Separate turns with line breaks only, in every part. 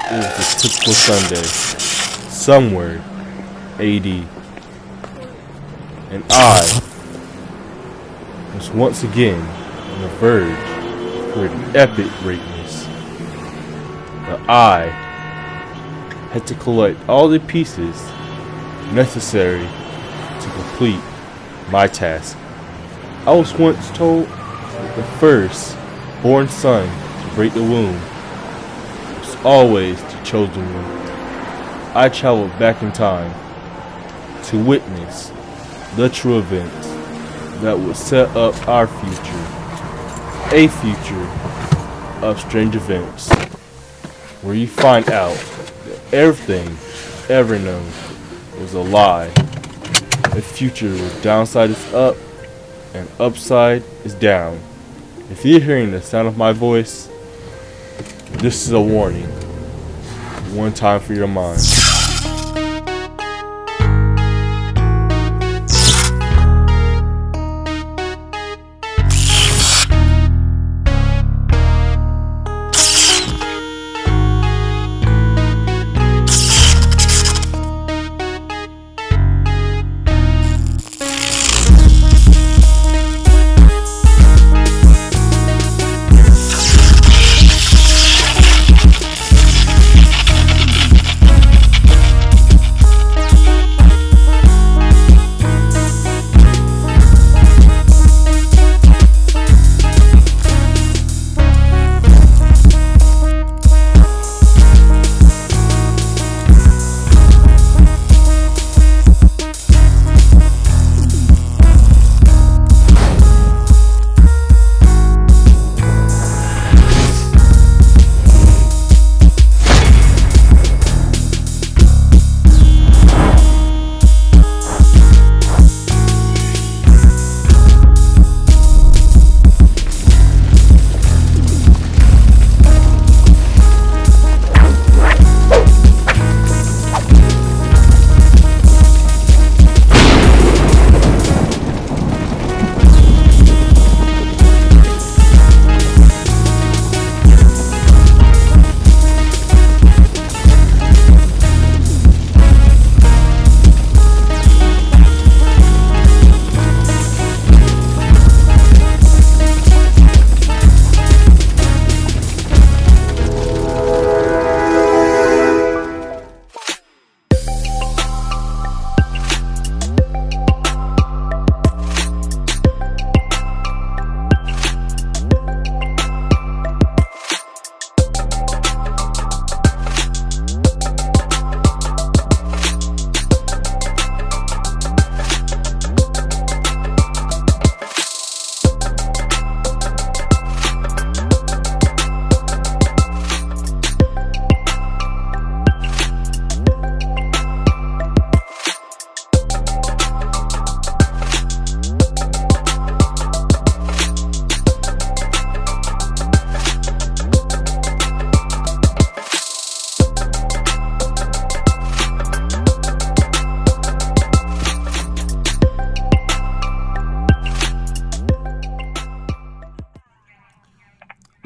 It was a typical Sunday, somewhere, AD, and I was once again on the verge toward epic greatness. But I had to collect all the pieces necessary to complete my task. I was once told that the first born son to break the womb was always the chosen one. I traveled back in time to witness the true events that would set up our future, a future of strange events, where you find out that everything ever known was a lie. A future where downside is up and upside is down. If you're hearing the sound of my voice, this is a warning. One time for your mind.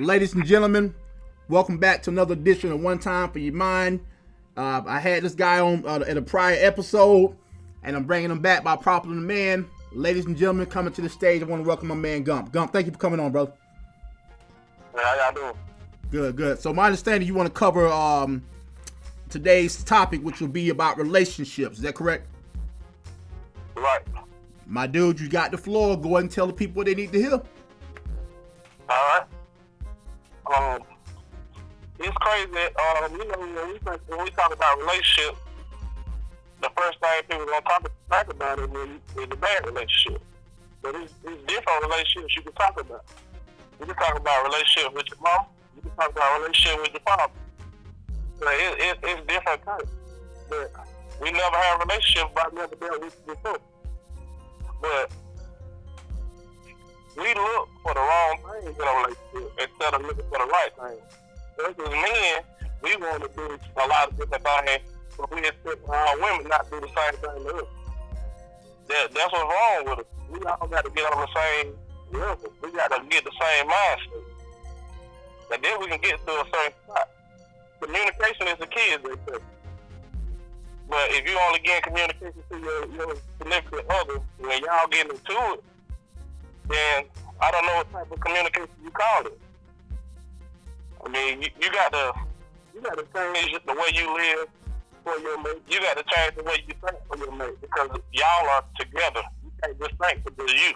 Ladies and gentlemen, welcome back to another edition of One Time for Your Mind. I had this guy on at a prior episode, and I'm bringing him back by popular demand. Ladies and gentlemen, coming to the stage, I want to welcome my man Gump. Gump, thank you for coming on, bro.
How y'all doing?
Good, good. So my understanding, you want to cover today's topic, which will be about relationships. Is that correct?
Right.
My dude, you got the floor. Go ahead and tell the people what they need to hear.
All right. It's crazy. When we talk about relationships, the first thing people gonna talk about is the bad relationship. But it's different relationships you can talk about. You can talk about a relationship with your mom. You can talk about a relationship with your father. It's different types. But we never had a relationship, but I never dealt with it before. But we look for the wrong things in a relationship instead of looking for the right things. So as men, we want to do a lot of different things, but we expect our women not do the same thing to us. That's what's wrong with us. We all got to get on the same level. We got to get the same mindset. And then we can get to a certain spot. Communication is the kids, they say. But if you only get communication to your significant other, when y'all get into it, then I don't know what type of communication you call it. I mean, you got to change the way you live for your mate. You got to change the way you think for your mate, because y'all are together. You can't just think for just you.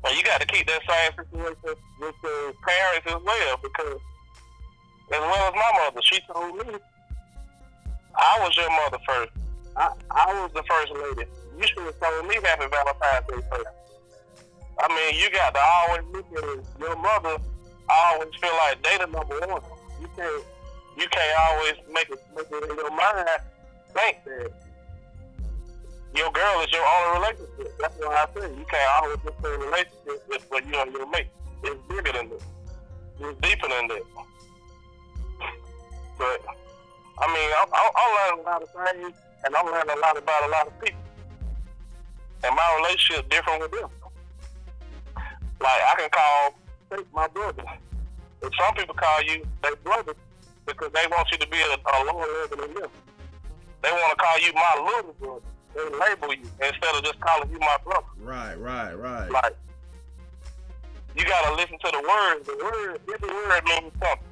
And you got to keep that same situation with your parents as well, because as well as my mother, she told me, I was your mother first. I was the first lady. You should have told me Happy Valentine's Day first. I mean, you got to always look at it. Your mother always feel like they the number one. You can't always make it in your mind think that your girl is your only relationship. That's why I say you can't always just say relationship with you and your mate. It's bigger than that. It's deeper than that. But I mean, I'm learning a lot of things, and I'm learning a lot about a lot of people. And my relationship different with them. Like, I can call my brother. And some people call you their brother because they want you to be a lower level than them. They want to call you my little brother. They label you instead of just calling you my brother.
Right.
Like, you got to listen to the words. Every word means something.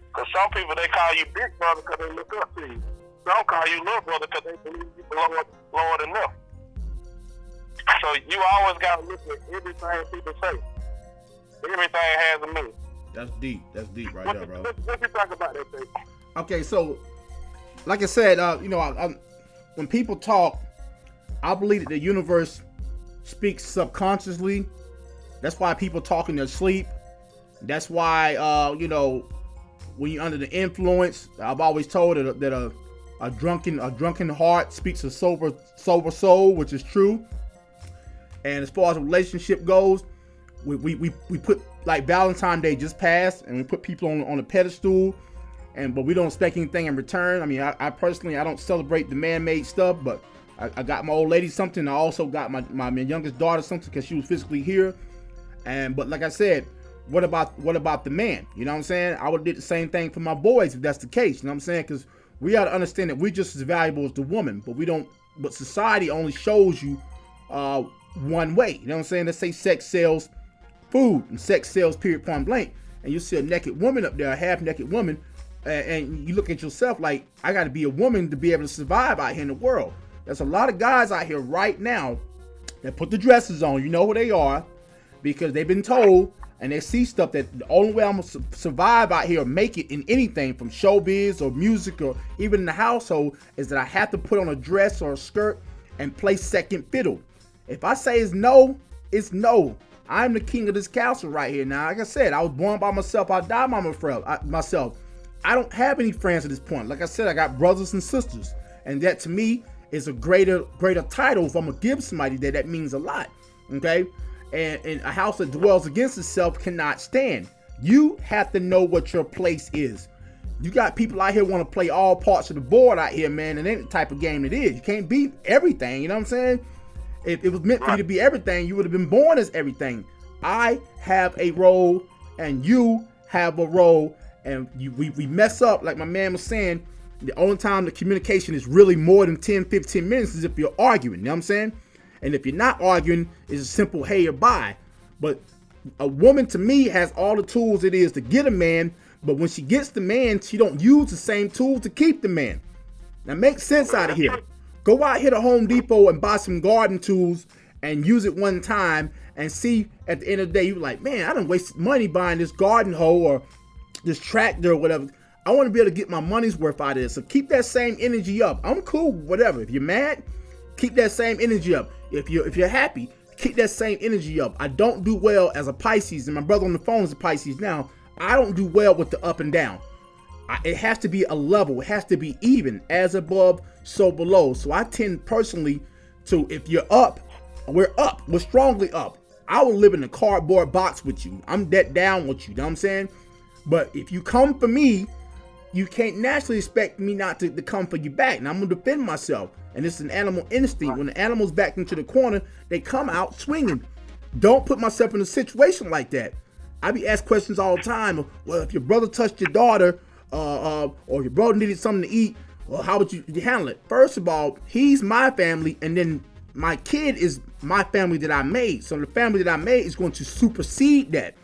Because some people, they call you big brother because they look up to you. Some call you little brother because they believe you lower than them. So you always got to look at everything people say. Everything has a meaning.
That's deep right there, bro.
What you talk about that thing?
Okay, so like I said, when people talk, I believe that the universe speaks subconsciously. That's why people talk in their sleep. That's why, when you're under the influence, I've always told that a drunken heart speaks a sober soul, which is true. And as far as a relationship goes, we put, like, Valentine's Day just passed, and we put people on a pedestal, but we don't expect anything in return. I mean, I personally, I don't celebrate the man-made stuff, but I got my old lady something. I also got my youngest daughter something because she was physically here. But like I said, what about the man? You know what I'm saying? I would have did the same thing for my boys if that's the case. You know what I'm saying? Because we got to understand that we're just as valuable as the woman, but society only shows you one way. You know what I'm saying? Let's say sex sells food, and sex sells period, point blank, and you see a naked woman up there, a half naked woman, and you look at yourself like, I got to be a woman to be able to survive out here in the world. There's a lot of guys out here right now that put the dresses on. You know who they are, because they've been told, and they see stuff that the only way I'm gonna survive out here or make it in anything from showbiz or music or even in the household is that I have to put on a dress or a skirt and play second fiddle. If I say it's no, it's no. I'm the king of this castle right here. Now, like I said, I was born by myself. I died by myself. I don't have any friends at this point. Like I said, I got brothers and sisters, and that to me is a greater title. If I'm gonna give somebody that means a lot. Okay. And a house that dwells against itself cannot stand. You have to know what your place is. You got people out here want to play all parts of the board out here, man, and ain't the type of game it is. You can't be everything, you know what I'm saying? If it was meant for you to be everything, you would have been born as everything. I have a role, and you have a role, and we mess up, like my man was saying. The only time the communication is really more than 10, 15 minutes is if you're arguing, you know what I'm saying? And if you're not arguing, it's a simple hey or bye. But a woman, to me, has all the tools it is to get a man. But when she gets the man, she don't use the same tools to keep the man. Now, make sense out of here. Go out here to Home Depot and buy some garden tools and use it one time and see at the end of the day, you're like, man, I done wasted money buying this garden hoe or this tractor or whatever. I want to be able to get my money's worth out of this. So keep that same energy up. I'm cool, whatever. If you're mad, keep that same energy up. If you're happy, keep that same energy up. I don't do well as a Pisces, and my brother on the phone is a Pisces now. I don't do well with the up and down. It has to be a level. It has to be even. As above, so below. So I tend personally to, if you're up, we're up. We're strongly up. I will live in a cardboard box with you. I'm that down with you. You know what I'm saying? But if you come for me, you can't naturally expect me not to come for you back. And I'm going to defend myself. And it's an animal instinct. When the animal's backed into the corner, they come out swinging. Don't put myself in a situation like that. I be asked questions all the time. Well, if your brother touched your daughter, or your brother needed something to eat, well, how would you handle it? First of all, he's my family, and then my kid is my family that I made. So the family that I made is going to supersede that.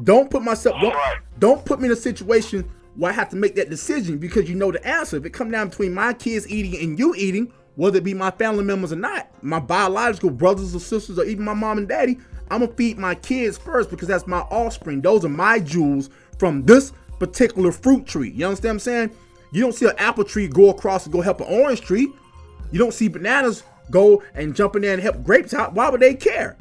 Don't put put me in a situation where I have to make that decision because you know the answer. If it comes down between my kids eating and you eating, whether it be my family members or not, my biological brothers or sisters or even my mom and daddy, I'm gonna feed my kids first because that's my offspring. Those are my jewels from this particular fruit tree. You understand what I'm saying? You don't see an apple tree go across and go help an orange tree. You don't see bananas go and jump in there and help grapes out. Why would they care?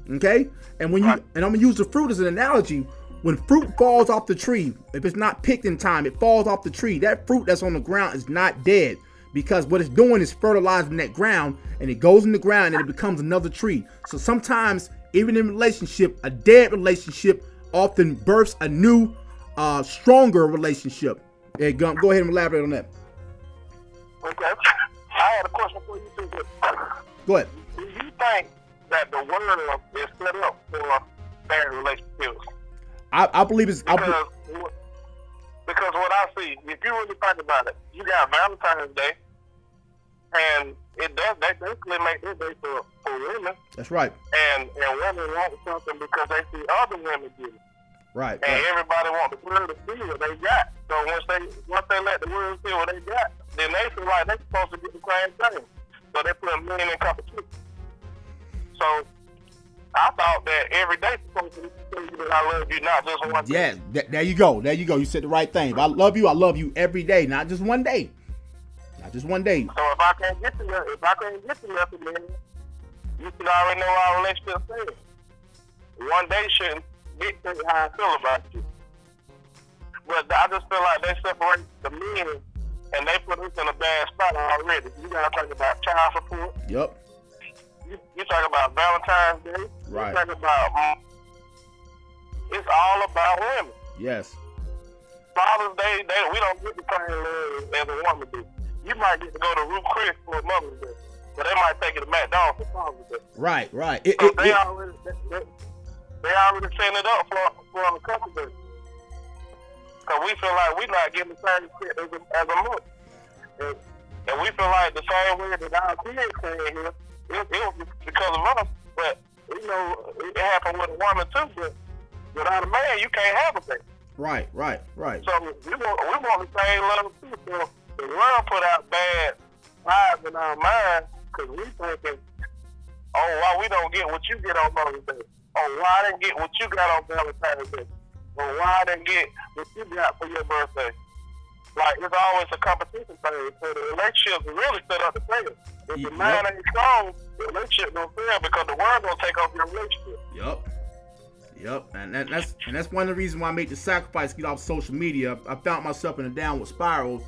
Okay? And I'm gonna use the fruit as an analogy. When fruit falls off the tree, if it's not picked in time, it falls off the tree. That fruit that's on the ground is not dead because what it's doing is fertilizing that ground, and it goes in the ground and it becomes another tree. So sometimes, even in relationship, a dead relationship often births a new, stronger relationship. Hey, Gump, go ahead and elaborate on that.
Okay. I had a question for you too.
Go ahead.
Do you think that the world is set up for bad relationships?
I believe it's
because what I see, if you really think about it, you got Valentine's Day, and it does they basically make this day for women.
That's right.
And women want something because they see other women do it.
Right.
And everybody wants the world to see what they got. So once they let the world see what they got, then they feel like they're supposed to get the same thing. So they put men in competition. So I thought that every day supposed to tell you that I love you, not just one day.
Yeah, there you go. There you go. You said the right thing. If I love you every day, not just one day. Not just one day.
So if I can't get to nothing, then you should already know our relationship says. One day shouldn't dictate how I feel about you. But I just feel like they separate the men and they put us in a bad spot already. You gotta talk about child support.
Yep.
You talk about Valentine's Day.
Right.
You talk about it's all about women.
Yes.
Father's Day, we don't get the same love as a woman do. You might get to go to Ruth Chris for Mother's Day, but they might take you to McDonald's for Father's Day.
Right.
So they already setting it up for a couple days. Because we feel like we're not getting the same shit as a mother. And we feel like the same way that our kids came here, it was because of us. But, you know, it happened with a woman too. But without a man, you can't have a thing.
Right.
So we want the same love too. So the world put out bad vibes in our minds because we thinking, oh, why we don't get what you get on Mother's Day? Oh, why I didn't get what you got on Valentine's Day? Or why I didn't get what you got for your birthday? Like, it's always a competition thing. So the relationship is really set up to fail. If the man ain't strong, the relationship don't fail because the world gonna take over your relationship.
Yep. And that's one of the reasons why I made the sacrifice to get off social media. I found myself in a downward spiral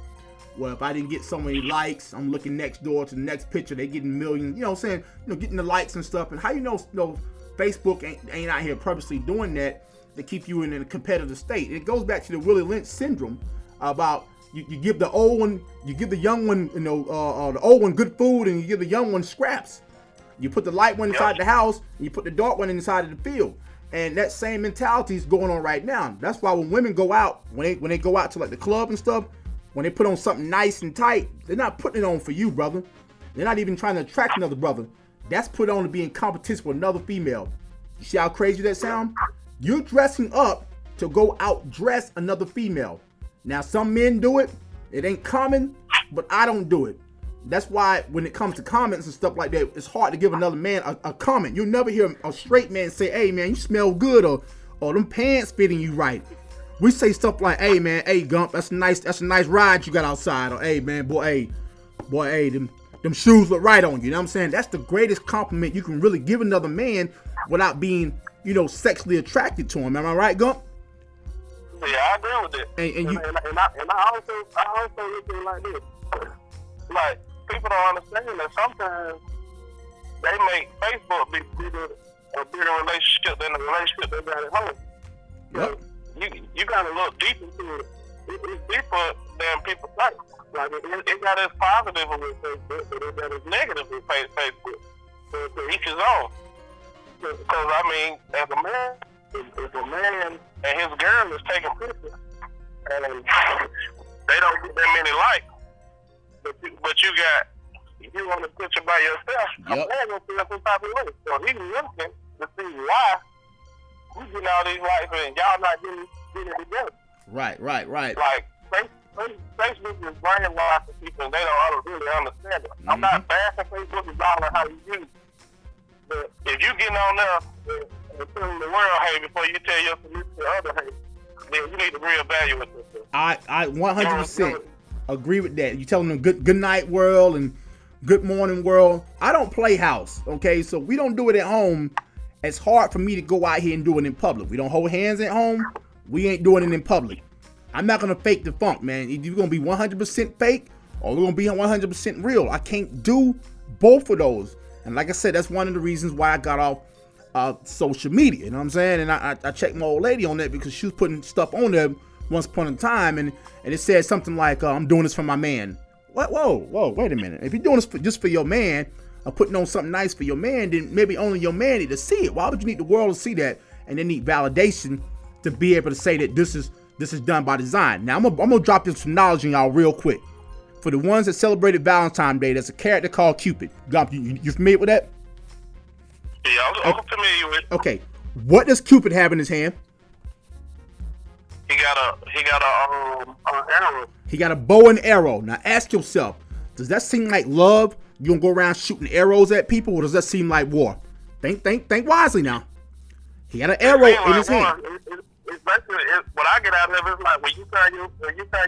where if I didn't get so many likes, I'm looking next door to the next picture, they getting millions, you know what I'm saying? You know, getting the likes and stuff. And how you know Facebook ain't out here purposely doing that to keep you in a competitive state. It goes back to the Willie Lynch syndrome about you give the old one, you give the young one, the old one good food, and you give the young one scraps. You put the light one inside the house, and you put the dark one inside of the field. And that same mentality is going on right now. That's why when women go out, when they go out to like the club and stuff, when they put on something nice and tight, they're not putting it on for you, brother. They're not even trying to attract another brother. That's put on to be in competition with another female. You see how crazy that sounds? You're dressing up to go outdress another female. Now, some men do it. It ain't common, but I don't do it. That's why when it comes to comments and stuff like that, it's hard to give another man a comment. You'll never hear a straight man say, hey, man, you smell good, or them pants fitting you right. We say stuff like, hey, man, hey, Gump, that's a nice ride you got outside. Or, hey, man, boy, them shoes look right on you. You know what I'm saying? That's the greatest compliment you can really give another man without being, sexually attracted to him. Am I right, Gump?
Yeah, I agree with it. And I also look at it like this. Like, people don't understand that sometimes they make Facebook be a bigger relationship than the relationship they got at home.
Yep.
You gotta look deep into it. It's deeper than people think. Like, it got its positive with Facebook, but it got its negative with Facebook. So to each his own. Because, I mean, as a man, if a man and his girl is taking pictures and they don't get that many likes, but you want a picture by yourself, a man gonna feel some type of way. So he's looking to see why you getting all these likes and y'all not getting it together.
Right.
Like Facebook is brainwashing people and they don't really understand it. I'm not bashing Facebook, it's all on how you use it. But if you getting on there and telling the world hey before you tell your significant other hey, then you need to reevaluate yourself.
I 100% agree with that. You telling them good night world and good morning world. I don't play house, okay? So we don't do it at home. It's hard for me to go out here and do it in public. We don't hold hands at home. We ain't doing it in public. I'm not gonna fake the funk, man. You're gonna be 100% fake or we're gonna be 100% real. I can't do both of those. And like I said, that's one of the reasons why I got off social media. You know what I'm saying? And I checked my old lady on that because she was putting stuff on there once upon a time, and it said something like, "I'm doing this for my man." What? Whoa! Wait a minute. If you're doing this just for your man, or putting on something nice for your man, then maybe only your man need to see it. Why would you need the world to see that? And they need validation to be able to say that this is done by design. Now I'm gonna drop this some knowledge on y'all real quick. For the ones that celebrated Valentine's Day, there's a character called Cupid. You familiar with that?
Yeah, I'm familiar with it.
Okay. What does Cupid have in his hand?
He got an arrow.
He got a bow and arrow. Now ask yourself, does that seem like love? You gonna go around shooting arrows at people, or does that seem like war? Think wisely now. He got an arrow in his hand.
It's basically what I get out of it is like when you turn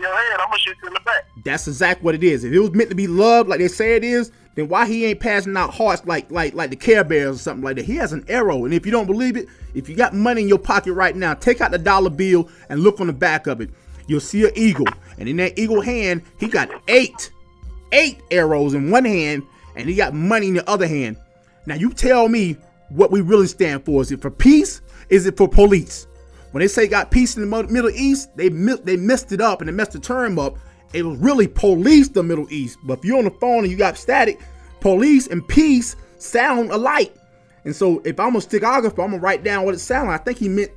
your head, I'm gonna shoot you in the back.
That's exactly what it is. If it was meant to be love, like they say it is, then why he ain't passing out hearts like the Care Bears or something like that? He has an arrow, and if you don't believe it, if you got money in your pocket right now, take out the dollar bill and look on the back of it. You'll see an eagle, and in that eagle hand, he got eight arrows in one hand, and he got money in the other hand. Now you tell me what we really stand for. Is it for peace? Is it for police? When they say got peace in the Middle East, they messed it up and they messed the term up. It was really police the Middle East. But if you're on the phone and you got static, police and peace sound alike. And so if I'm a stenographer, I'm gonna write down what it sounds like. I think he meant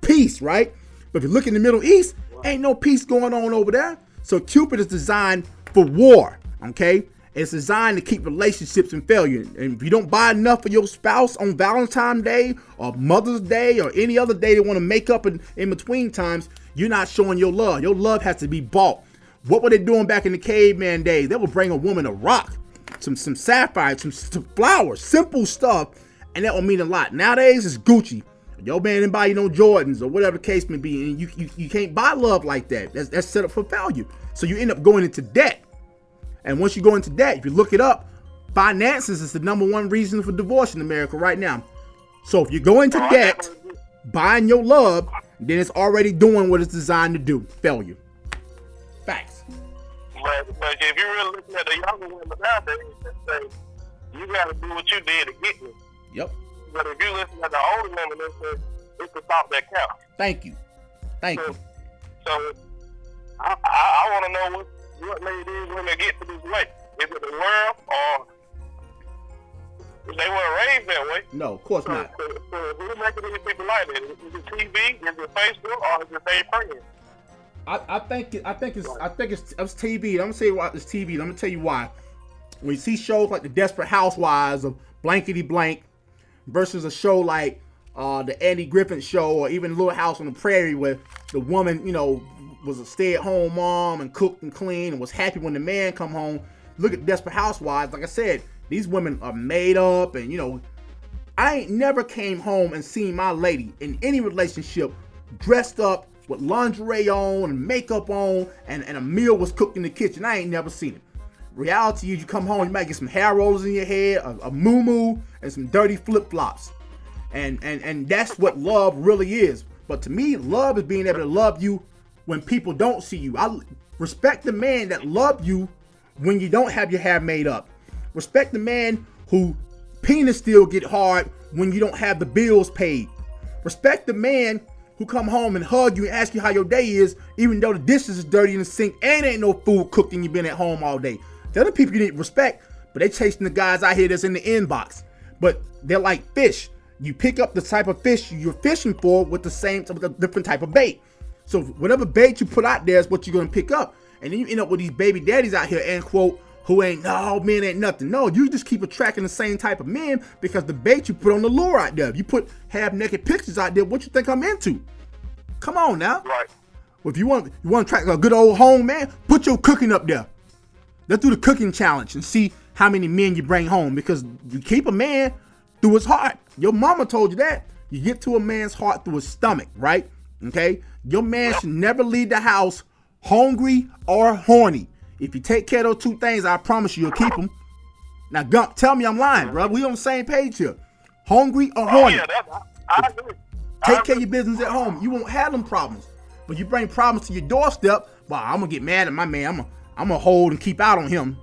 peace, right? But if you look in the Middle East, ain't no peace going on over there. So Cupid is designed for war, okay? It's designed to keep relationships in failure. And if you don't buy enough for your spouse on Valentine's Day or Mother's Day or any other day they want to make up in between times, you're not showing your love. Your love has to be bought. What were they doing back in the caveman days? They would bring a woman a rock, some sapphires, some flowers, simple stuff, and that would mean a lot. Nowadays, it's Gucci. Your man didn't buy you no Jordans or whatever the case may be, and you can't buy love like that. That's set up for failure. So you end up going into debt. And once you go into debt, if you look it up, finances is the #1 reason for divorce in America right now. So if you go into debt, buying your love, then it's already doing what it's designed to do, failure. Facts.
But if you're really looking at the younger women nowadays, they say, you got to do what you did to get me.
Yep.
But if you listen to the older women, they say, it's the thought that counts.
Thank you.
So I want to know what made these women get to this way. Is it the world or they weren't raised that way?
No, of course not.
So who's making these people like that? Is it TV? Is it Facebook? Or is it their friends?
I think it's TV. I'm gonna say why it's TV. I'm gonna tell you why. When you see shows like the Desperate Housewives of Blankety Blank versus a show like the Andy Griffith Show or even Little House on the Prairie, where the woman, was a stay-at-home mom and cooked and cleaned and was happy when the man come home. Look at Desperate Housewives. Like I said, these women are made up, and I ain't never came home and seen my lady in any relationship dressed up with lingerie on and makeup on and a meal was cooked in the kitchen. I ain't never seen it. Reality is you come home, you might get some hair rollers in your head, a moo-moo, and some dirty flip-flops. And that's what love really is. But to me, love is being able to love you when people don't see you. I respect the man that love you when you don't have your hair made up. Respect the man who penis still get hard when you don't have the bills paid. Respect the man who come home and hug you and ask you how your day is, even though the dishes is dirty in the sink and ain't no food cooked and you been at home all day. The other people you need to respect, but they chasing the guys out here that's in the inbox. But they're like fish. you pick up the type of fish you're fishing for with a different type of bait. So whatever bait you put out there is what you're gonna pick up. And then you end up with these baby daddies out here, end quote, who ain't, no, men ain't nothing. No, you just keep attracting the same type of men because the bait you put on the lure out there. If you put half-naked pictures out there, what you think I'm into? Come on now.
Right.
Well, if you want to attract a good old home man, put your cooking up there. Let's do the cooking challenge and see how many men you bring home, because you keep a man through his heart. Your mama told you that. You get to a man's heart through his stomach, right? Okay? Your man should never leave the house hungry or horny. If you take care of those two things, I promise you, you'll keep them. Now, Gump, tell me I'm lying, bro. We on the same page here. Hungry or horny.
Yeah, I agree.
Take care of your business at home. You won't have them problems. But you bring problems to your doorstep, well, I'm going to get mad at my man. I'm going to hold and keep out on him.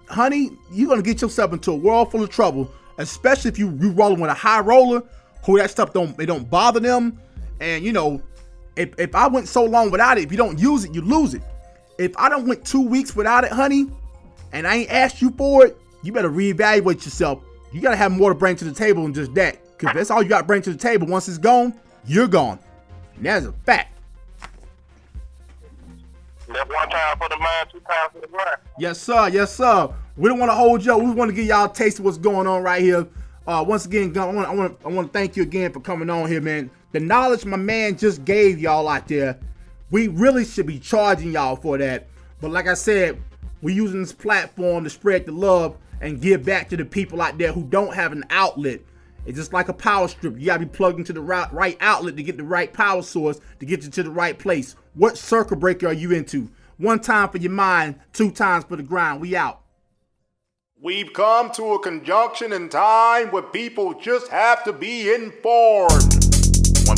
Honey, you're going to get yourself into a world full of trouble, especially if you rolling with a high roller who that stuff don't bother them. And, you know, if I went so long without it, if you don't use it, you lose it. If I done went 2 weeks without it, honey, and I ain't asked you for it, you better reevaluate yourself. You got to have more to bring to the table than just that. Because that's all you got to bring to the table. Once it's gone, you're gone. And that's a fact.
That's one time for the mind, 2 times for the grind.
Yes, sir. Yes, sir. We don't want to hold you up. We want to give y'all a taste of what's going on right here. Once again, I want to thank you again for coming on here, man. The knowledge my man just gave y'all out there, we really should be charging y'all for that. But like I said, we're using this platform to spread the love and give back to the people out there who don't have an outlet. It's just like a power strip. You got to be plugged into the right outlet to get the right power source to get you to the right place. What circle breaker are you into? 1 time for your mind, 2 times for the grind. We out. We've come to a conjunction in time where people just have to be informed.
One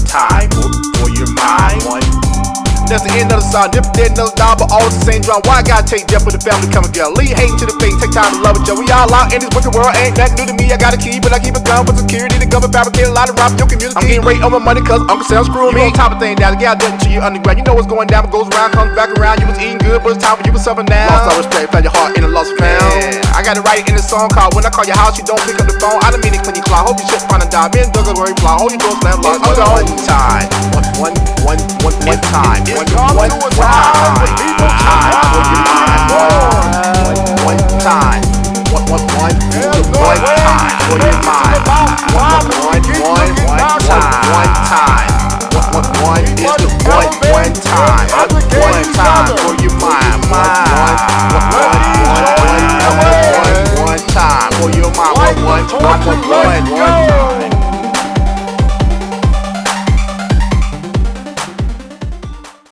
time for your mind.
That's the end of the song. Dip dead, another dog, but all the same drum. Why I gotta take death for the family come together? Leave hating to the face, take time to love each other. We all out in this wicked world, ain't nothing new to me. I got a key, but I keep a gun for security. The government fabricate a lot of rap, your community. I'm getting rate on my money, cause Uncle Sam screwing me. You on top of things now, the gal didn't to you underground. You know what's going down, it goes around, comes back around. You was eating good, but it's time for you to suffer now. Lost all respect, found your heart in a lost found. Yeah. I got it right in the song called When I Call Your House, You Don't Pick Up the Phone. I done mean to clean your claw, hope you shit find a dime. Me and Doug are going to fly, hold your door slam lock.
One time. One time. One time. One time for your mind. One time. One time. One is the one time. One time for your mind. One time for your mind. One time.